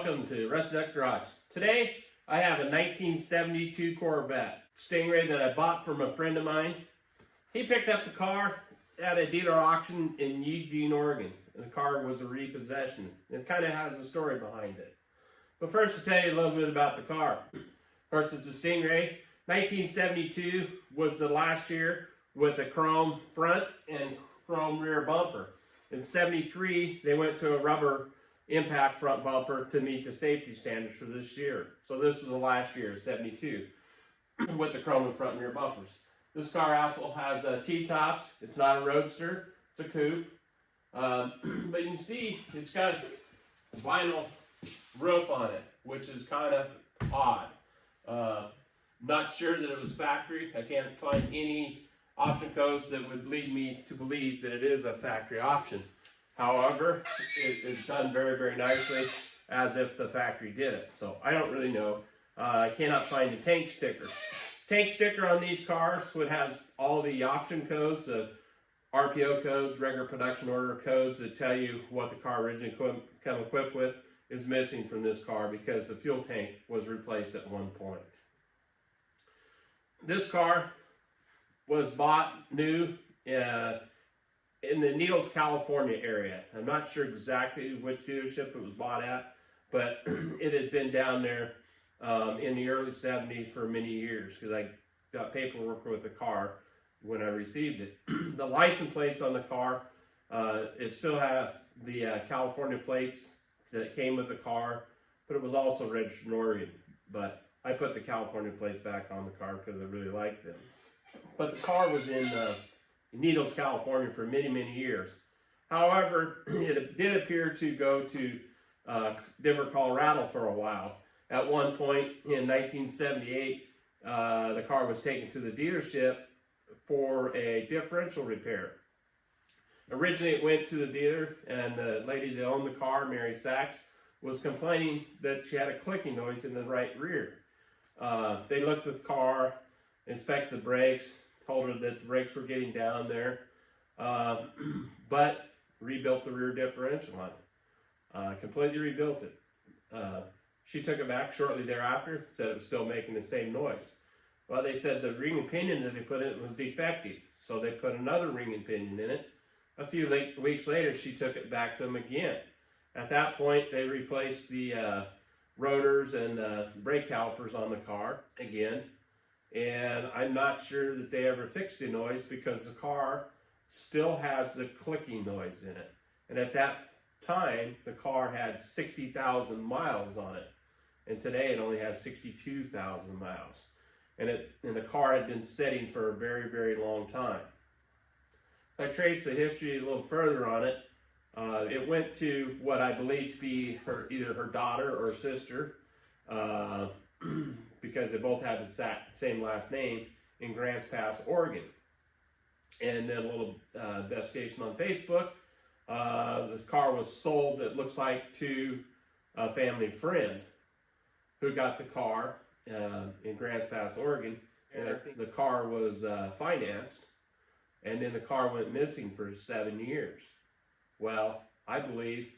welcome to Rusty Nut Garage. Today I have a 1972 Corvette Stingray that I bought from a friend of mine. He picked up the car at a dealer auction in Eugene, Oregon. And the car was a repossession. It kind of has a story behind it. But first to tell you a little bit about the car. Of course, it's a Stingray. 1972 was the last year with a chrome front and chrome rear bumper. In 73, they went to a rubber impact front bumper to meet the safety standards for this year. So this was the last year, 72, with the chrome in front and rear bumpers. This car also has T-tops. It's not a roadster, it's a coupe. But you can see it's got a vinyl roof on it, which is kind of odd. Not sure that it was factory. I can't find any option codes that would lead me to believe that it is a factory option. However, it's done very, very nicely as if the factory did it. So I don't really know. I cannot find the tank sticker. Tank sticker on these cars would have all the option codes, the RPO codes, regular production order codes that tell you what the car originally come equipped with, is missing from this car because the fuel tank was replaced at one point. This car was bought new in the Needles, California area. I'm not sure exactly which dealership it was bought at, but it had been down there in the early 70s for many years because I got paperwork with the car when I received it. The license plates on the car, it still has the California plates that came with the car, but it was also registered in Oregon. But I put the California plates back on the car because I really liked them. But the car was in Needles, California for many, many years. However, it did appear to go to Denver, Colorado for a while. At one point in 1978, the car was taken to the dealership for a differential repair. Originally, it went to the dealer, and the lady that owned the car, Mary Sachs, was complaining that she had a clicking noise in the right rear. They looked at the car, inspected the brakes, told her that the brakes were getting down there, but rebuilt the rear differential on it. Completely rebuilt it. She took it back shortly thereafter, said it was still making the same noise. Well, they said the ring and pinion that they put in it was defective, so they put another ring and pinion in it. A few weeks later, she took it back to them again. At that point, they replaced the rotors and brake calipers on the car again. And I'm not sure that they ever fixed the noise because the car still has the clicking noise in it. And at that time, the car had 60,000 miles on it. And today it only has 62,000 miles. And the car had been sitting for a very, very long time. If I trace the history a little further on it, it went to what I believe to be either her daughter or sister, because they both had the same last name, in Grants Pass, Oregon. And then a little investigation on Facebook, the car was sold, it looks like, to a family friend who got the car in Grants Pass, Oregon. And the car was financed, and then the car went missing for 7 years. Well, I believe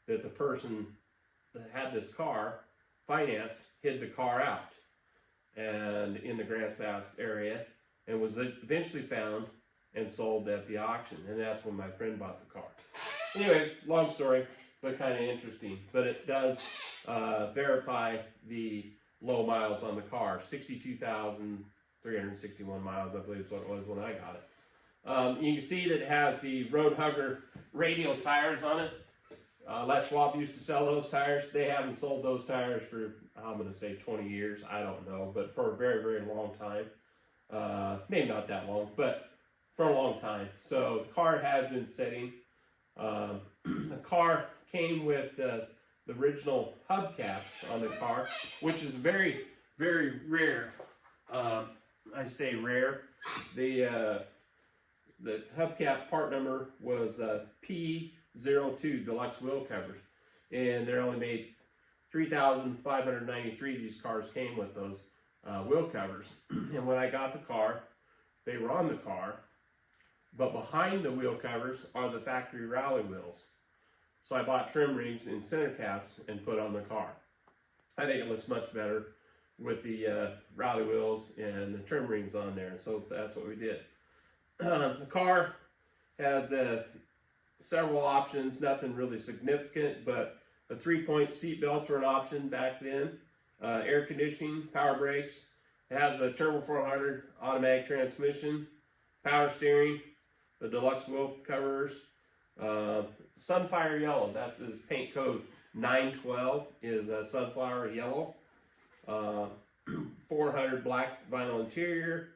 that the person that had this car financed hid the car out and in the Grants Pass area, and was eventually found and sold at the auction, and that's when my friend bought the car. Anyways, long story, but kind of interesting. But it does verify the low miles on the car. 62,361 miles, I believe is what it was when I got it. You can see that it has the Road Hugger radial tires on it. Les Schwab used to sell those tires. They haven't sold those tires for, I'm going to say 20 years. I don't know, but for a very, very long time. Maybe not that long, but for a long time. So the car has been sitting. The car came with the original hubcaps on the car, which is very, very rare. I say rare. The hubcap part number was P02 deluxe wheel covers, and they're only made 3,593 of these cars came with those wheel covers. And when I got the car, they were on the car, but behind the wheel covers are the factory rally wheels. So I bought trim rings and center caps and put on the car. I think it looks much better with the rally wheels and the trim rings on there. So that's what we did. The car has several options, nothing really significant, but a 3-point seat belts were an option back then. Air conditioning, power brakes. It has a turbo 400 automatic transmission, power steering, the deluxe wheel covers, sunfire yellow. That's his paint code 912 is sunflower yellow. 400 black vinyl interior.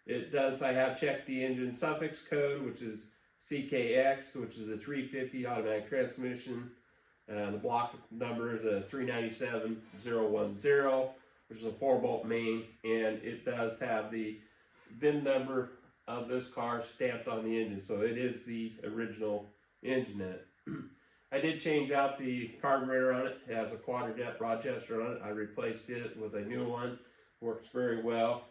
I have checked the engine suffix code, which is CKX, which is a 350 automatic transmission. The block number is a 397010, which is a 4-bolt main, and it does have the VIN number of this car stamped on the engine, so it is the original engine in it. I did change out the carburetor on it. It has a Quadra Rochester on it. I replaced it with a new one. Works very well.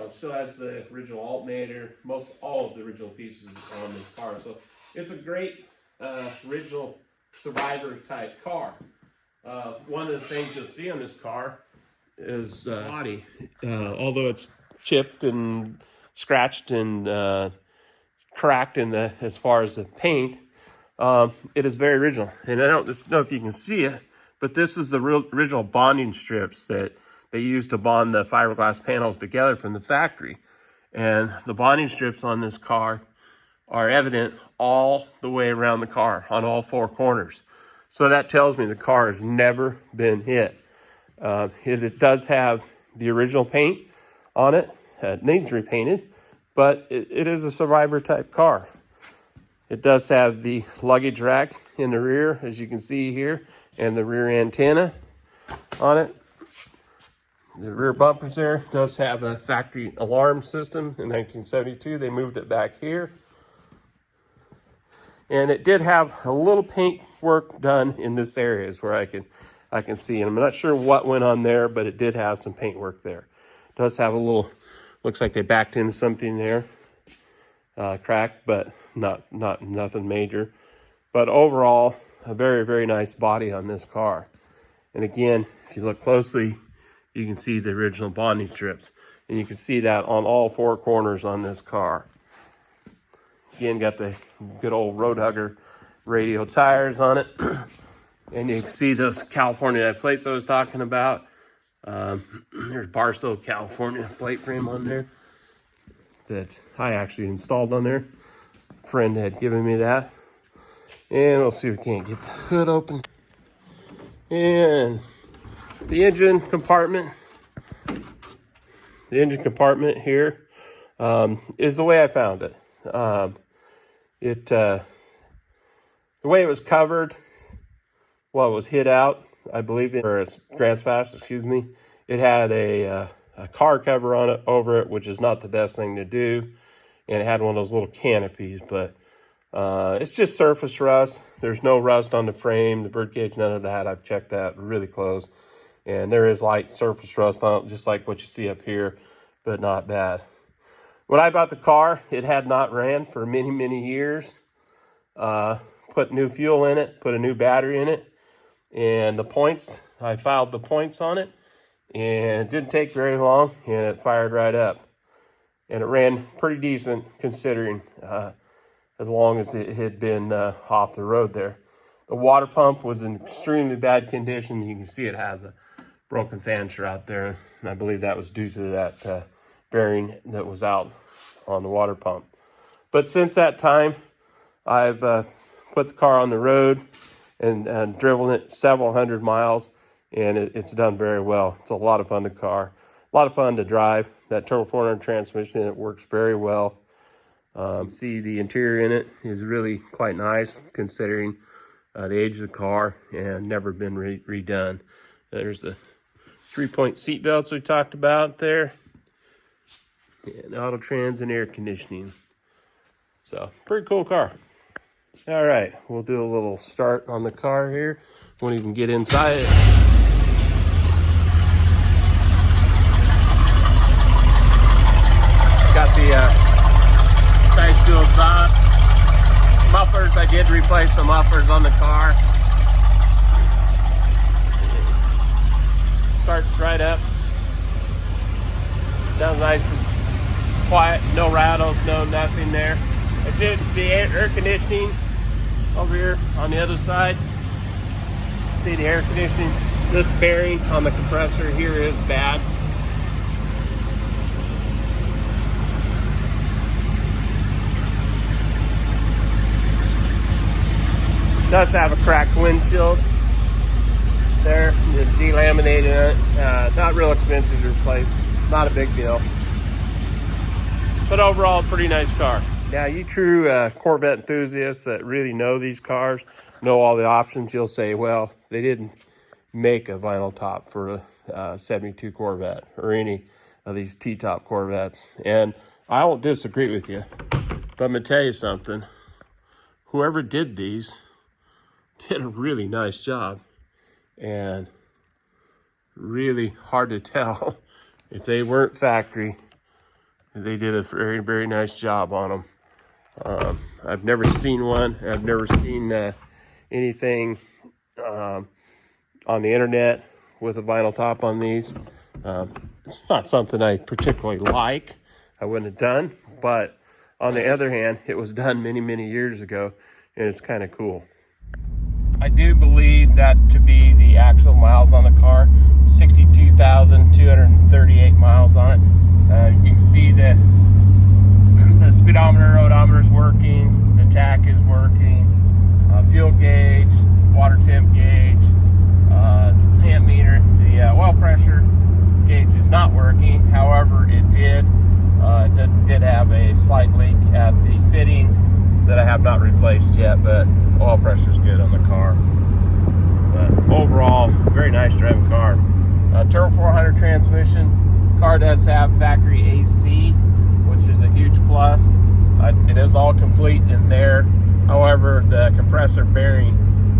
Still has the original alternator, all of the original pieces on this car. So it's a great original survivor type car. One of the things you'll see on this car is body. Although it's chipped and scratched and cracked as far as the paint, it is very original. And I don't know if you can see it, but this is the original bonding strips that they used to bond the fiberglass panels together from the factory. And the bonding strips on this car are evident all the way around the car on all 4 corners. So that tells me the car has never been hit. It does have the original paint on it. It needs repainted, but it is a survivor type car. It does have the luggage rack in the rear, as you can see here, and the rear antenna on it. The rear bumpers there does have a factory alarm system in 1972. They moved it back here. And it did have a little paint work done in this area is where I can see. And I'm not sure what went on there, but it did have some paint work there. It does have a little, looks like they backed into something there. Cracked, but nothing major. But overall, a very, very nice body on this car. And again, if you look closely, you can see the original bonding strips. And you can see that on all 4 corners on this car. Again, got the good old road hugger radial tires on it. And you can see those California plates I was talking about. There's Barstow, California plate frame on there that I actually installed on there. A friend had given me that. And we'll see if we can't get the hood open. And the engine compartment. The engine compartment here is the way I found it. The way it was covered, well, it was hid out, I believe, or a grass pass, excuse me. It had a car cover on it over it, which is not the best thing to do. And it had one of those little canopies, but it's just surface rust. There's no rust on the frame, the birdcage, none of that. I've checked that really close. And there is light surface rust on it, just like what you see up here, but not bad. When I bought the car, it had not ran for many, many years. Put new fuel in it, put a new battery in it. And the points, I filed the points on it. And it didn't take very long, and it fired right up. And it ran pretty decent considering as long as it had been off the road there. The water pump was in extremely bad condition. You can see it has a broken fan shroud there, and I believe that was due to that bearing that was out on the water pump. But since that time, I've put the car on the road and driven it several hundred miles, and it's done very well. It's a lot of fun to car, a lot of fun to drive. That turbo 400 transmission, it works very well. See, the interior in it is really quite nice considering the age of the car and never been redone. There's the 3-point seat belts we talked about there, and auto trans and air conditioning. So pretty cool car. All right, we'll do a little start on the car here. Won't even get inside it. Got the nice dual exhaust. Mufflers, I did replace the mufflers on the car. Starts right up. Sounds nice and quiet, no rattles, no nothing there. I did the air conditioning over here on the other side. See the air conditioning. This bearing on the compressor here is bad. Does have a cracked windshield there. It's delaminated it. Not real expensive to replace. Not a big deal. But overall, pretty nice car. Now, you true Corvette enthusiasts that really know these cars, know all the options, you'll say, well, they didn't make a vinyl top for a 72 Corvette or any of these T-top Corvettes. And I won't disagree with you, but I'm going to tell you something. Whoever did these did a really nice job, and really hard to tell if they weren't factory. They did a very, very nice job on them. I've never seen one. I've never seen anything on the internet with a vinyl top on these. It's not something I particularly like. I wouldn't have done, but on the other hand, it was done many, many years ago, and it's kind of cool. I do believe that to be the actual miles on the car, 62,238 miles on it. You can see that the speedometer, odometer is working, the tach is working, fuel gauge, water temp gauge, amp meter. The oil pressure gauge is not working. However, it did have a slight leak at the fitting that I have not replaced yet, but oil pressure is good on the car. But overall, very nice driving car. Turbo 400 transmission. Car does have factory AC, which is a huge plus. It is all complete in there. However, the compressor bearing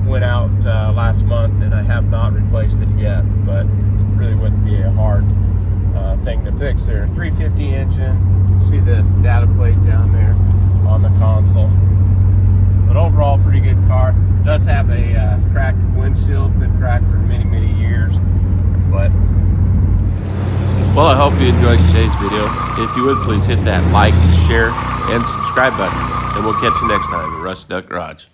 went out last month, and I have not replaced it yet, but it really wouldn't be a hard thing to fix there. 350 engine. See the data plate down there on the console. But overall, pretty good car. It does have a cracked windshield, been cracked for many, many years. But well, I hope you enjoyed today's video. If you would, please hit that like, share, and subscribe button. And we'll catch you next time at Rust Duck Garage.